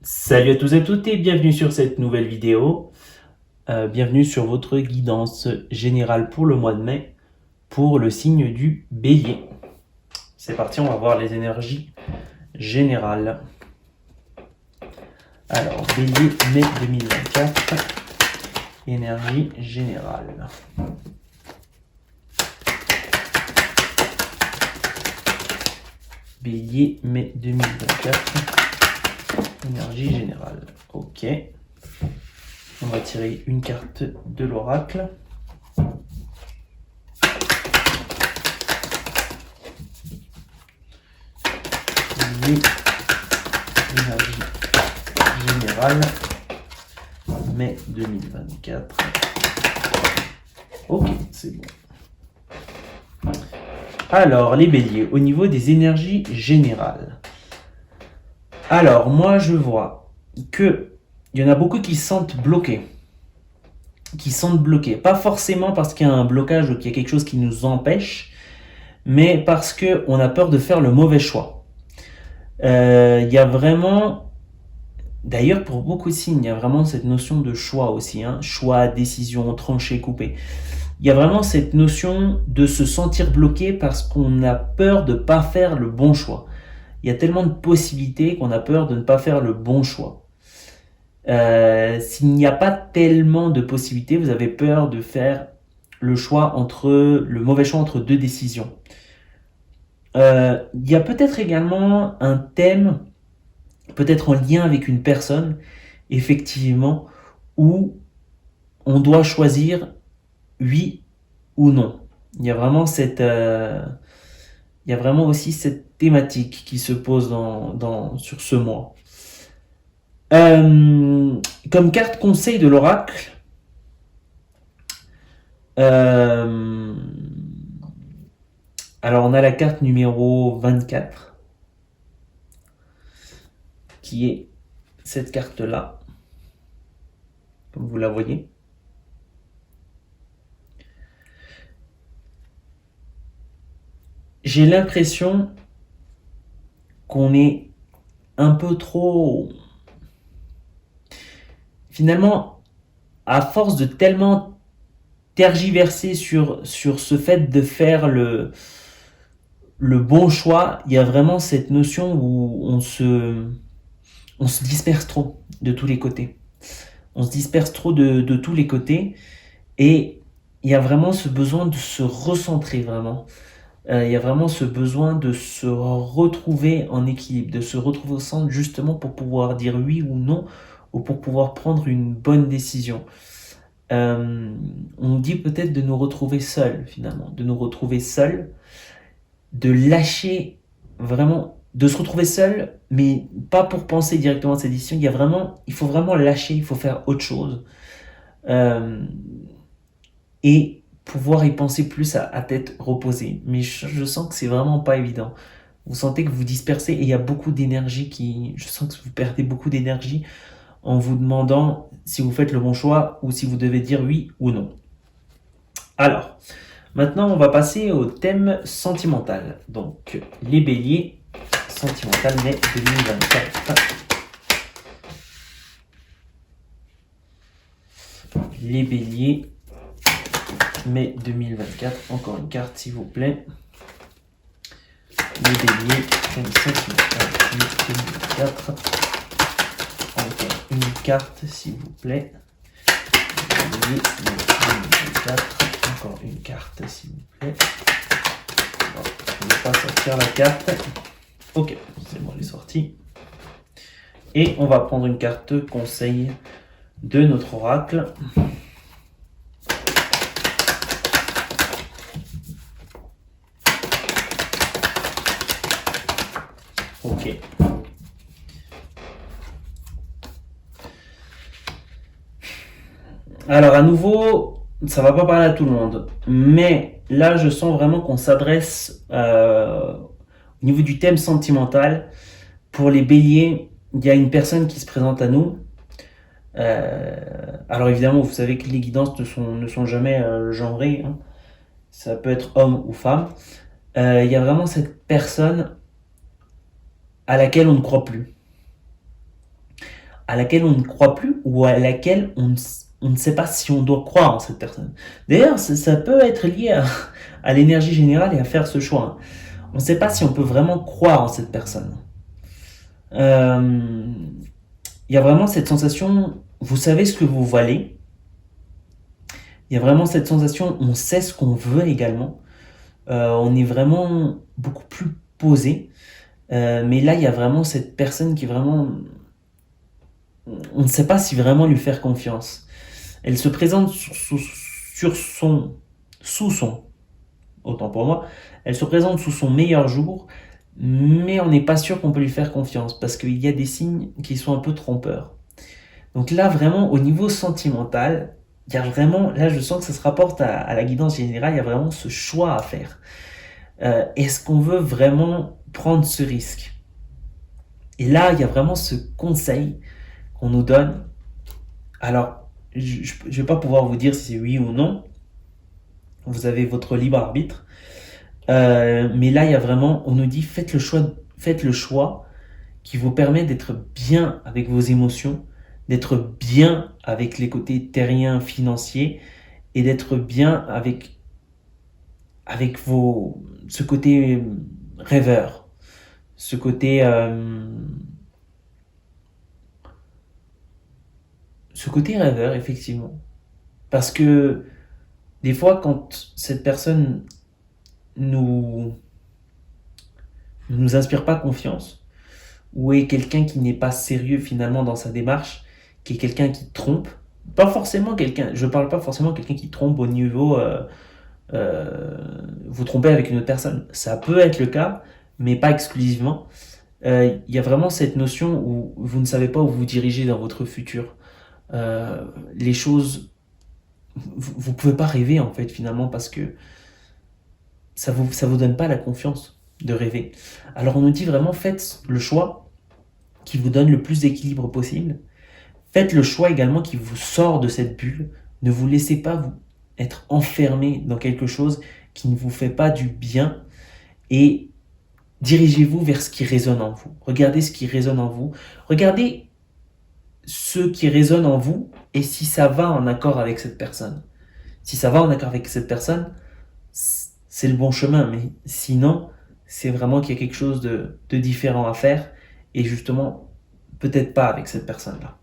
Salut à tous et toutes et bienvenue sur cette nouvelle vidéo. Bienvenue sur votre guidance générale pour le mois de mai pour le signe du Bélier. C'est parti, on va voir les énergies générales. Alors, Bélier, mai 2024, énergie générale. Bélier, mai 2024, énergie générale. Ok. On va tirer une carte de l'oracle. Énergie générale, mai 2024. Ok, c'est bon. Alors, les béliers, au niveau des énergies générales. Alors, moi, je vois que il y en a beaucoup qui se sentent bloqués. Pas forcément parce qu'il y a un blocage ou qu'il y a quelque chose qui nous empêche, mais parce qu'on a peur de faire le mauvais choix. Il y a vraiment, d'ailleurs pour beaucoup de signes, il y a vraiment cette notion de choix aussi, choix, décision, tranché, coupé. Il y a vraiment cette notion de se sentir bloqué parce qu'on a peur de ne pas faire le bon choix. Il y a tellement de possibilités qu'on a peur de ne pas faire le bon choix. S'il n'y a pas tellement de possibilités, vous avez peur de faire le mauvais choix entre deux décisions. Il y a peut-être également un thème, peut-être en lien avec une personne, effectivement, où on doit choisir oui ou non. Il y a vraiment aussi cette thématique qui se pose sur ce mois. Comme carte conseil de l'oracle, alors on a la carte numéro 24, qui est cette carte-là, comme vous la voyez. J'ai l'impression qu'on est un peu trop... Finalement, à force de tellement tergiverser sur ce fait de faire le bon choix, il y a vraiment cette notion où on se disperse trop de tous les côtés. On se disperse trop de tous les côtés et il y a vraiment ce besoin de se recentrer vraiment. Il y a vraiment ce besoin de se retrouver en équilibre, de se retrouver au centre justement pour pouvoir dire oui ou non ou pour pouvoir prendre une bonne décision. On dit peut-être de nous retrouver seuls finalement, de nous retrouver seuls, de lâcher vraiment, de se retrouver seul, mais pas pour penser directement à cette décision. Il faut vraiment lâcher, il faut faire autre chose et pouvoir y penser plus à tête reposée. Mais je sens que c'est vraiment pas évident. Vous sentez que vous dispersez et il y a beaucoup d'énergie je sens que vous perdez beaucoup d'énergie en vous demandant si vous faites le bon choix ou si vous devez dire oui ou non. Alors, maintenant on va passer au thème sentimental. Donc, les béliers, sentimental mai 2024. Les béliers, mai 2024. Encore une carte s'il vous plaît. Les béliers, thème sentimental mai 2024. Encore une carte s'il vous plaît. Les béliers, mai 2024. Encore une carte s'il vous plaît. Bon, je ne vais pas sortir la carte. Ok, c'est bon, elle est sortie. Et on va prendre une carte conseil de notre oracle. Ok. Alors à nouveau, ça va pas parler à tout le monde, mais là je sens vraiment qu'on s'adresse au niveau du thème sentimental. Pour les béliers, il y a une personne qui se présente à nous. Alors évidemment, vous savez que les guidances ne sont jamais genrées. Ça peut être homme ou femme. Il y a vraiment cette personne à laquelle on ne croit plus. à laquelle on ne croit plus ou à laquelle on ne sait pas si on doit croire en cette personne. D'ailleurs, ça peut être lié à l'énergie générale et à faire ce choix. On ne sait pas si on peut vraiment croire en cette personne. Euh, Il y a vraiment cette sensation, vous savez ce que vous valez. Il y a vraiment cette sensation, on sait ce qu'on veut également. On est vraiment beaucoup plus posé. Mais là, il y a vraiment cette personne qui vraiment, on ne sait pas si vraiment lui faire confiance. Elle se présente sous son, autant pour moi, elle se présente sous son meilleur jour, mais on n'est pas sûr qu'on peut lui faire confiance parce qu'il y a des signes qui sont un peu trompeurs. Donc là, vraiment, au niveau sentimental, il y a vraiment, là, je sens que ça se rapporte à la guidance générale, il y a vraiment ce choix à faire. Est-ce qu'on veut vraiment prendre ce risque? Et là, il y a vraiment ce conseil qu'on nous donne. Alors, je ne vais pas pouvoir vous dire si c'est oui ou non. Vous avez votre libre arbitre. Mais là, il y a vraiment, on nous dit, faites le choix qui vous permet d'être bien avec vos émotions, d'être bien avec les côtés terriens financiers et d'être bien avec ce côté rêveur, ce côté rêveur, effectivement. Parce que des fois, quand cette personne nous ne nous inspire pas confiance, ou est quelqu'un qui n'est pas sérieux finalement dans sa démarche, qui est quelqu'un qui trompe, pas forcément quelqu'un, je parle pas forcément quelqu'un qui trompe au niveau vous trompez avec une autre personne. Ça peut être le cas, mais pas exclusivement. Il y a vraiment cette notion où vous ne savez pas où vous dirigez dans votre futur. Les choses, vous pouvez pas rêver en fait finalement parce que ça vous donne pas la confiance de rêver. Alors on nous dit vraiment faites le choix qui vous donne le plus d'équilibre possible. Faites le choix également qui vous sort de cette bulle. Ne vous laissez pas vous être enfermé dans quelque chose qui ne vous fait pas du bien et dirigez-vous vers ce qui résonne en vous. Regardez ce qui résonne en vous. Regardez ce qui résonne en vous et si ça va en accord avec cette personne. Si ça va en accord avec cette personne, c'est le bon chemin. Mais sinon, c'est vraiment qu'il y a quelque chose de différent à faire et justement, peut-être pas avec cette personne-là.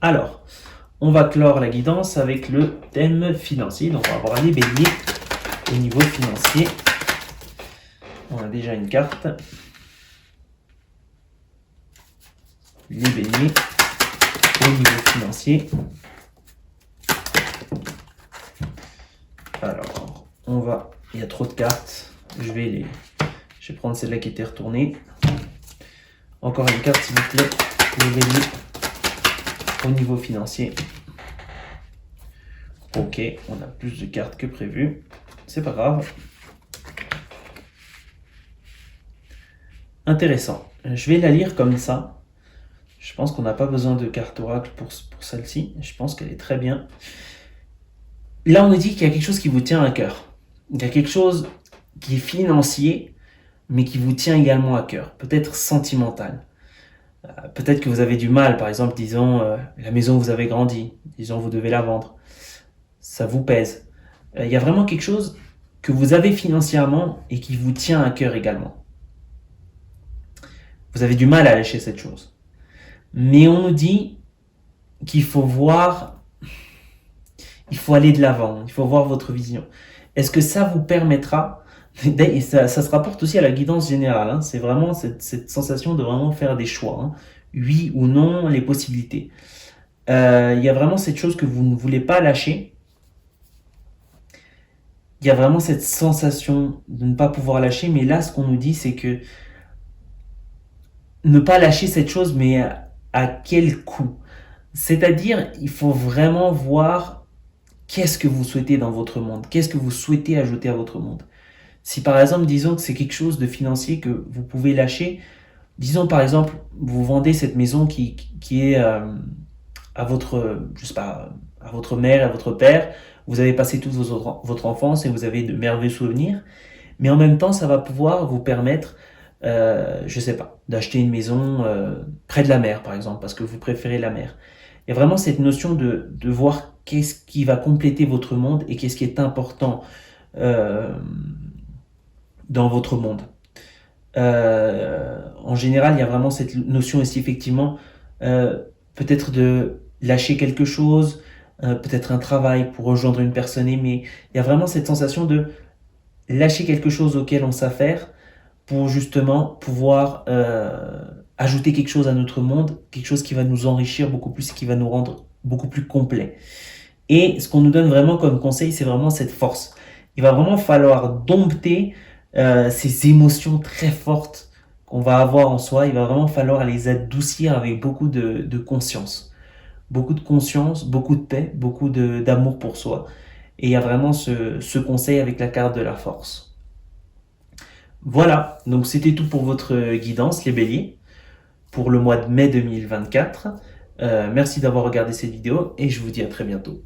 Alors, on va clore la guidance avec le thème financier. Donc, on va avoir les béliers au niveau financier. On a déjà une carte. Les béliers au niveau financier. Alors, il y a trop de cartes. Je vais prendre celle-là qui était retournée. Encore une carte, s'il vous plaît. Les béliers au niveau financier. Ok, on a plus de cartes que prévu. C'est pas grave. Intéressant. Je vais la lire comme ça. Je pense qu'on n'a pas besoin de carte oracle pour celle-ci. Je pense qu'elle est très bien. Là, on nous dit qu'il y a quelque chose qui vous tient à cœur. Il y a quelque chose qui est financier, mais qui vous tient également à cœur. Peut-être sentimental. Peut-être que vous avez du mal, par exemple, disons, la maison où vous avez grandi. Disons, vous devez la vendre. Ça vous pèse. Il y a vraiment quelque chose que vous avez financièrement et qui vous tient à cœur également. Vous avez du mal à lâcher cette chose. Mais on nous dit qu'il faut voir, il faut aller de l'avant, il faut voir votre vision. Est-ce que ça vous permettra, et ça se rapporte aussi à la guidance générale, hein, c'est vraiment cette sensation de vraiment faire des choix, hein, oui ou non, les possibilités. Il y a vraiment cette chose que vous ne voulez pas lâcher. Il y a vraiment cette sensation de ne pas pouvoir lâcher, mais là, ce qu'on nous dit, c'est que ne pas lâcher cette chose, mais à quel coût? C'est-à-dire, il faut vraiment voir qu'est-ce que vous souhaitez dans votre monde, qu'est-ce que vous souhaitez ajouter à votre monde. Si par exemple, disons que c'est quelque chose de financier que vous pouvez lâcher, disons par exemple, vous vendez cette maison qui est à votre, je sais pas, à votre mère, à votre père, vous avez passé toute votre enfance et vous avez de merveilleux souvenirs, mais en même temps, ça va pouvoir vous permettre je sais pas, d'acheter une maison près de la mer, par exemple, parce que vous préférez la mer. Il y a vraiment cette notion de voir qu'est-ce qui va compléter votre monde et qu'est-ce qui est important euh, dans votre monde. En général, il y a vraiment cette notion aussi, effectivement, peut-être de lâcher quelque chose, peut-être un travail pour rejoindre une personne aimée. Il y a vraiment cette sensation de lâcher quelque chose auquel on s'affaire pour justement pouvoir ajouter quelque chose à notre monde, quelque chose qui va nous enrichir beaucoup plus, qui va nous rendre beaucoup plus complet. Et ce qu'on nous donne vraiment comme conseil, c'est vraiment cette force. Il va vraiment falloir dompter ces émotions très fortes qu'on va avoir en soi. Il va vraiment falloir les adoucir avec beaucoup de conscience. Beaucoup de conscience, beaucoup de paix, beaucoup d'amour pour soi. Et il y a vraiment ce conseil avec la carte de la force. Voilà, donc c'était tout pour votre guidance, les béliers, pour le mois de mai 2024. Merci d'avoir regardé cette vidéo et je vous dis à très bientôt.